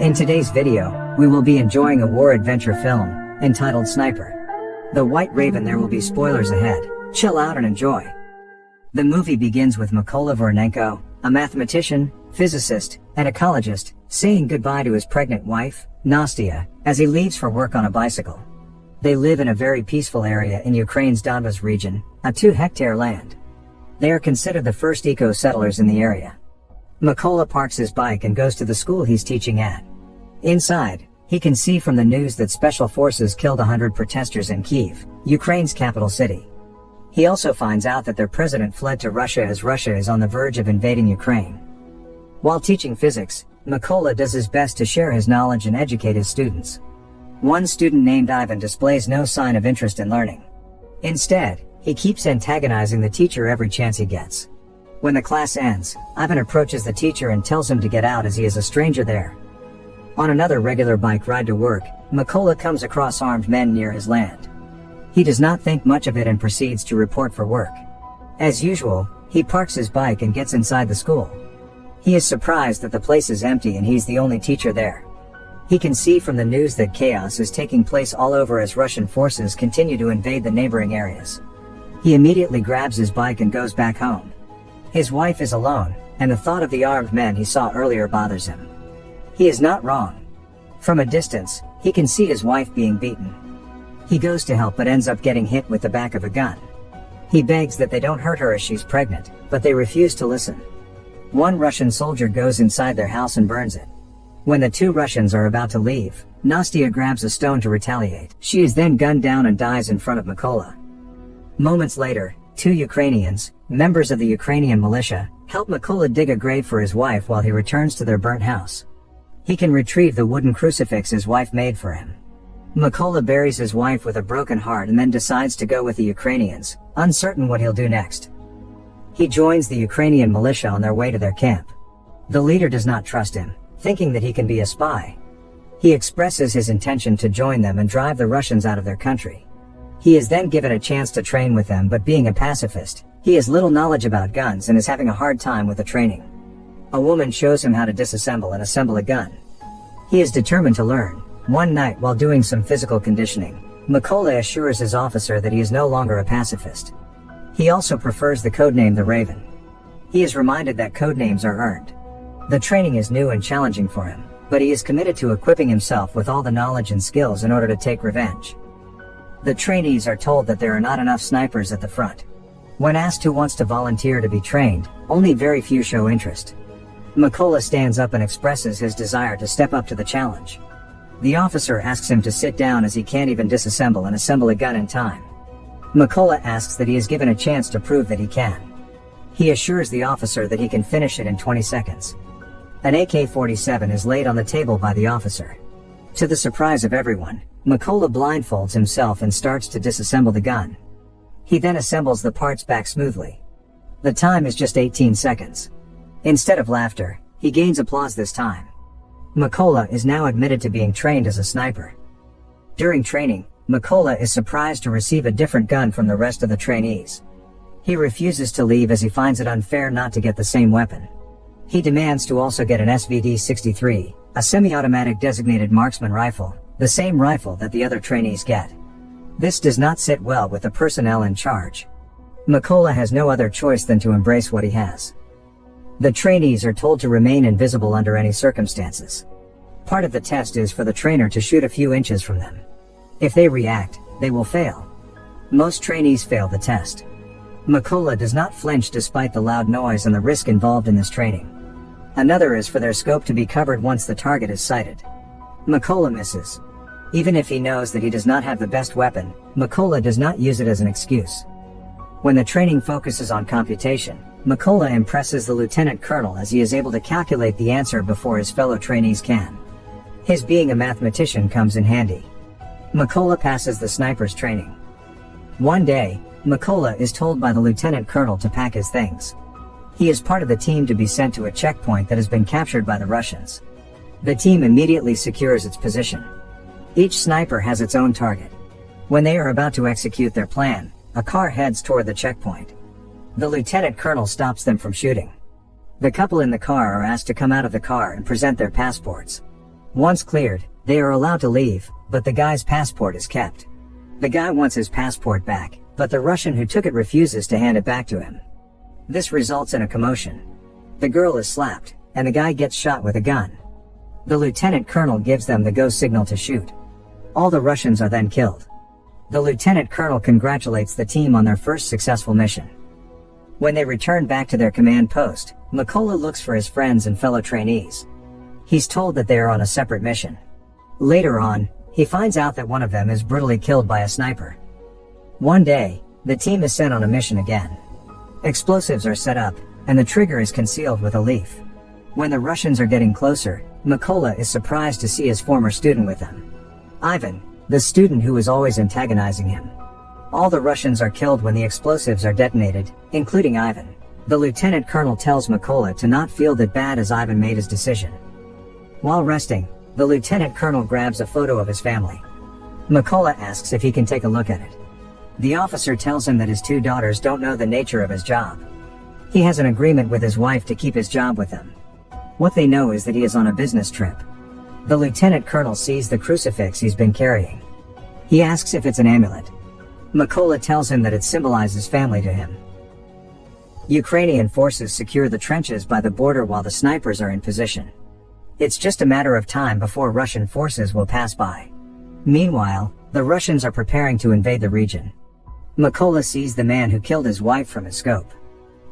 In today's video, we will be enjoying a war adventure film, entitled Sniper. The White Raven. There will be spoilers ahead. Chill out and enjoy. The movie begins with Mykola Vornenko, a mathematician, physicist, and ecologist, saying goodbye to his pregnant wife, Nastya, as he leaves for work on a bicycle. They live in a very peaceful area in Ukraine's Donbass region, a 2-hectare land. They are considered the first eco-settlers in the area. Mykola parks his bike and goes to the school he's teaching at. Inside, he can see from the news that special forces killed 100 protesters in Kyiv, Ukraine's capital city. He also finds out that their president fled to Russia as Russia is on the verge of invading Ukraine. While teaching physics, Mykola does his best to share his knowledge and educate his students. One student named Ivan displays no sign of interest in learning. Instead, he keeps antagonizing the teacher every chance he gets. When the class ends, Ivan approaches the teacher and tells him to get out as he is a stranger there. On another regular bike ride to work, Mykola comes across armed men near his land. He does not think much of it and proceeds to report for work. As usual, he parks his bike and gets inside the school. He is surprised that the place is empty and he's the only teacher there. He can see from the news that chaos is taking place all over as Russian forces continue to invade the neighboring areas. He immediately grabs his bike and goes back home. His wife is alone, and the thought of the armed men he saw earlier bothers him. He is not wrong. From a distance, he can see his wife being beaten. He goes to help but ends up getting hit with the back of a gun. He begs that they don't hurt her as she's pregnant, but they refuse to listen. One Russian soldier goes inside their house and burns it. When the two Russians are about to leave, Nastya grabs a stone to retaliate. She is then gunned down and dies in front of Mykola. Moments later, two Ukrainians, members of the Ukrainian militia, help Mykola dig a grave for his wife while he returns to their burnt house. He can retrieve the wooden crucifix his wife made for him. Mykola buries his wife with a broken heart and then decides to go with the Ukrainians, uncertain what he'll do next. He joins the Ukrainian militia on their way to their camp. The leader does not trust him, thinking that he can be a spy. He expresses his intention to join them and drive the Russians out of their country. He is then given a chance to train with them, but being a pacifist, he has little knowledge about guns and is having a hard time with the training. A woman shows him how to disassemble and assemble a gun. He is determined to learn. One night while doing some physical conditioning, Mykola assures his officer that he is no longer a pacifist. He also prefers the codename the Raven. He is reminded that codenames are earned. The training is new and challenging for him, but he is committed to equipping himself with all the knowledge and skills in order to take revenge. The trainees are told that there are not enough snipers at the front. When asked who wants to volunteer to be trained, only very few show interest. Mykola stands up and expresses his desire to step up to the challenge. The officer asks him to sit down as he can't even disassemble and assemble a gun in time. Mykola asks that he is given a chance to prove that he can. He assures the officer that he can finish it in 20 seconds. An AK-47 is laid on the table by the officer. To the surprise of everyone, Mykola blindfolds himself and starts to disassemble the gun. He then assembles the parts back smoothly. The time is just 18 seconds. Instead of laughter, he gains applause this time. Mykola is now admitted to being trained as a sniper. During training, Mykola is surprised to receive a different gun from the rest of the trainees. He refuses to leave as he finds it unfair not to get the same weapon. He demands to also get an SVD-63, a semi-automatic designated marksman rifle, the same rifle that the other trainees get. This does not sit well with the personnel in charge. Mykola has no other choice than to embrace what he has. The trainees are told to remain invisible under any circumstances. Part of the test is for the trainer to shoot a few inches from them. If they react, they will fail. Most trainees fail the test. Mykola does not flinch despite the loud noise and the risk involved in this training. Another is for their scope to be covered once the target is sighted. Mykola misses. Even if he knows that he does not have the best weapon, Mykola does not use it as an excuse. When the training focuses on computation, Mykola impresses the lieutenant colonel as he is able to calculate the answer before his fellow trainees can. His being a mathematician comes in handy. Mykola passes the sniper's training. One day, Mykola is told by the lieutenant colonel to pack his things. He is part of the team to be sent to a checkpoint that has been captured by the Russians. The team immediately secures its position. Each sniper has its own target. When they are about to execute their plan, a car heads toward the checkpoint. The lieutenant colonel stops them from shooting. The couple in the car are asked to come out of the car and present their passports. Once cleared, they are allowed to leave, but the guy's passport is kept. The guy wants his passport back, but the Russian who took it refuses to hand it back to him. This results in a commotion. The girl is slapped, and the guy gets shot with a gun. The lieutenant colonel gives them the go signal to shoot. All the Russians are then killed. The lieutenant colonel congratulates the team on their first successful mission. When they return back to their command post, Mykola looks for his friends and fellow trainees. He's told that they are on a separate mission. Later on, he finds out that one of them is brutally killed by a sniper. One day, the team is sent on a mission again. Explosives are set up, and the trigger is concealed with a leaf. When the Russians are getting closer, Mykola is surprised to see his former student with them. Ivan, the student who was always antagonizing him. All the Russians are killed when the explosives are detonated, including Ivan. The lieutenant colonel tells Mykola to not feel that bad as Ivan made his decision. While resting, the lieutenant colonel grabs a photo of his family. Mykola asks if he can take a look at it. The officer tells him that his two daughters don't know the nature of his job. He has an agreement with his wife to keep his job with them. What they know is that he is on a business trip. The lieutenant colonel sees the crucifix he's been carrying. He asks if it's an amulet. Mykola tells him that it symbolizes family to him. Ukrainian forces secure the trenches by the border while the snipers are in position. It's just a matter of time before Russian forces will pass by. Meanwhile, the Russians are preparing to invade the region. Mykola sees the man who killed his wife from his scope.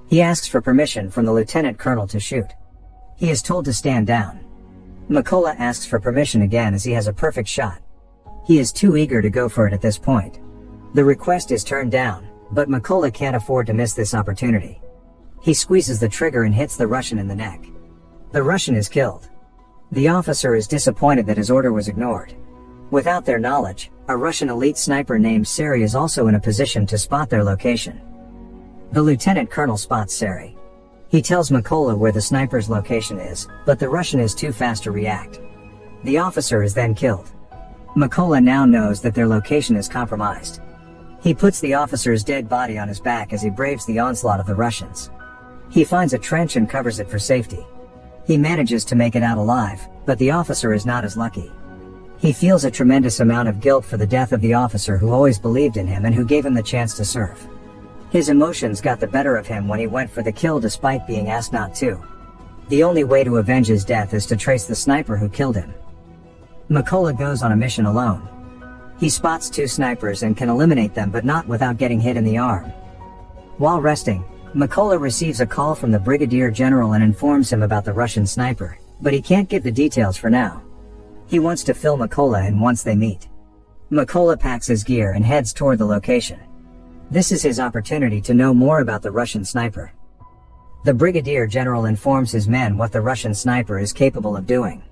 He asks for permission from the lieutenant colonel to shoot. He is told to stand down. Mykola asks for permission again as he has a perfect shot. He is too eager to go for it at this point. The request is turned down, but Mykola can't afford to miss this opportunity. He squeezes the trigger and hits the Russian in the neck. The Russian is killed. The officer is disappointed that his order was ignored. Without their knowledge, a Russian elite sniper named Sari is also in a position to spot their location. The lieutenant colonel spots Sari. He tells Mykola where the sniper's location is, but the Russian is too fast to react. The officer is then killed. Mykola now knows that their location is compromised. He puts the officer's dead body on his back as he braves the onslaught of the Russians. He finds a trench and covers it for safety. He manages to make it out alive, but the officer is not as lucky. He feels a tremendous amount of guilt for the death of the officer who always believed in him and who gave him the chance to serve. His emotions got the better of him when he went for the kill despite being asked not to. The only way to avenge his death is to trace the sniper who killed him. Mykola goes on a mission alone. He spots two snipers and can eliminate them, but not without getting hit in the arm. While resting, Mykola receives a call from the brigadier general and informs him about the Russian sniper, but he can't give the details for now. He wants to fill Mykola in once they meet. Mykola packs his gear and heads toward the location. This is his opportunity to know more about the Russian sniper. The brigadier general informs his men what the Russian sniper is capable of doing.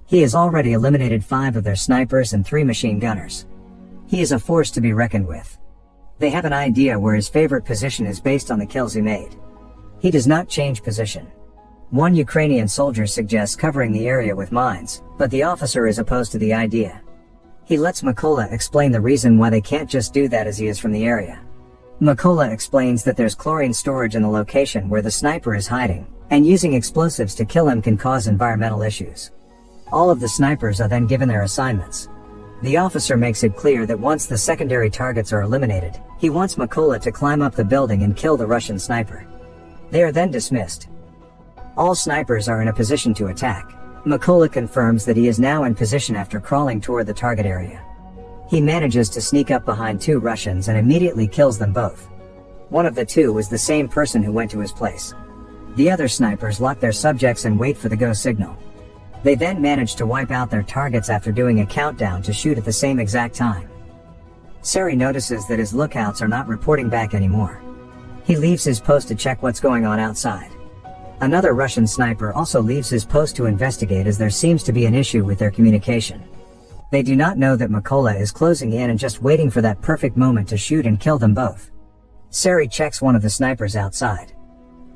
He has already eliminated 5 of their snipers and 3 machine gunners. He is a force to be reckoned with. They have an idea where his favorite position is based on the kills he made. He does not change position. One Ukrainian soldier suggests covering the area with mines, but the officer is opposed to the idea. He lets Mykola explain the reason why they can't just do that as he is from the area. Mykola explains that there's chlorine storage in the location where the sniper is hiding, and using explosives to kill him can cause environmental issues. All of the snipers are then given their assignments. The officer makes it clear that once the secondary targets are eliminated, he wants Mykola to climb up the building and kill the Russian sniper. They are then dismissed. All snipers are in a position to attack. Mykola confirms that he is now in position after crawling toward the target area. He manages to sneak up behind 2 Russians and immediately kills them both. One of the 2 was the same person who went to his place. The other snipers lock their subjects and wait for the go signal. They then manage to wipe out their targets after doing a countdown to shoot at the same exact time. Sari notices that his lookouts are not reporting back anymore. He leaves his post to check what's going on outside. Another Russian sniper also leaves his post to investigate as there seems to be an issue with their communication. They do not know that Mykola is closing in and just waiting for that perfect moment to shoot and kill them both. Sari checks one of the snipers outside.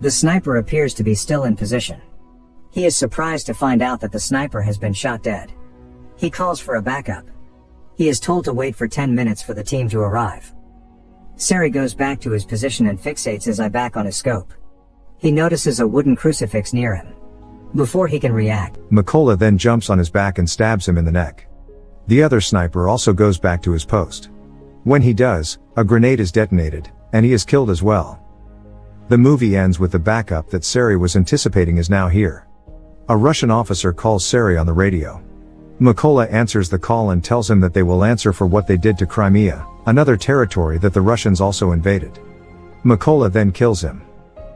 The sniper appears to be still in position. He is surprised to find out that the sniper has been shot dead. He calls for a backup. He is told to wait for 10 minutes for the team to arrive. Sari goes back to his position and fixates his eye back on his scope. He notices a wooden crucifix near him. Before he can react, Mykola then jumps on his back and stabs him in the neck. The other sniper also goes back to his post. When he does, a grenade is detonated, and he is killed as well. The movie ends with the backup that Sari was anticipating is now here. A Russian officer calls Sari on the radio. Mykola answers the call and tells him that they will answer for what they did to Crimea, another territory that the Russians also invaded. Mykola then kills him.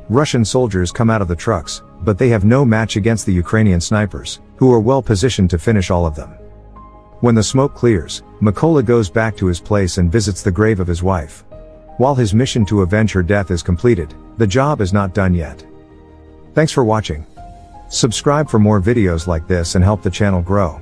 Russian soldiers come out of the trucks, but they have no match against the Ukrainian snipers, who are well positioned to finish all of them. When the smoke clears, Mykola goes back to his place and visits the grave of his wife. While his mission to avenge her death is completed, the job is not done yet. Thanks for watching. Subscribe for more videos like this and help the channel grow.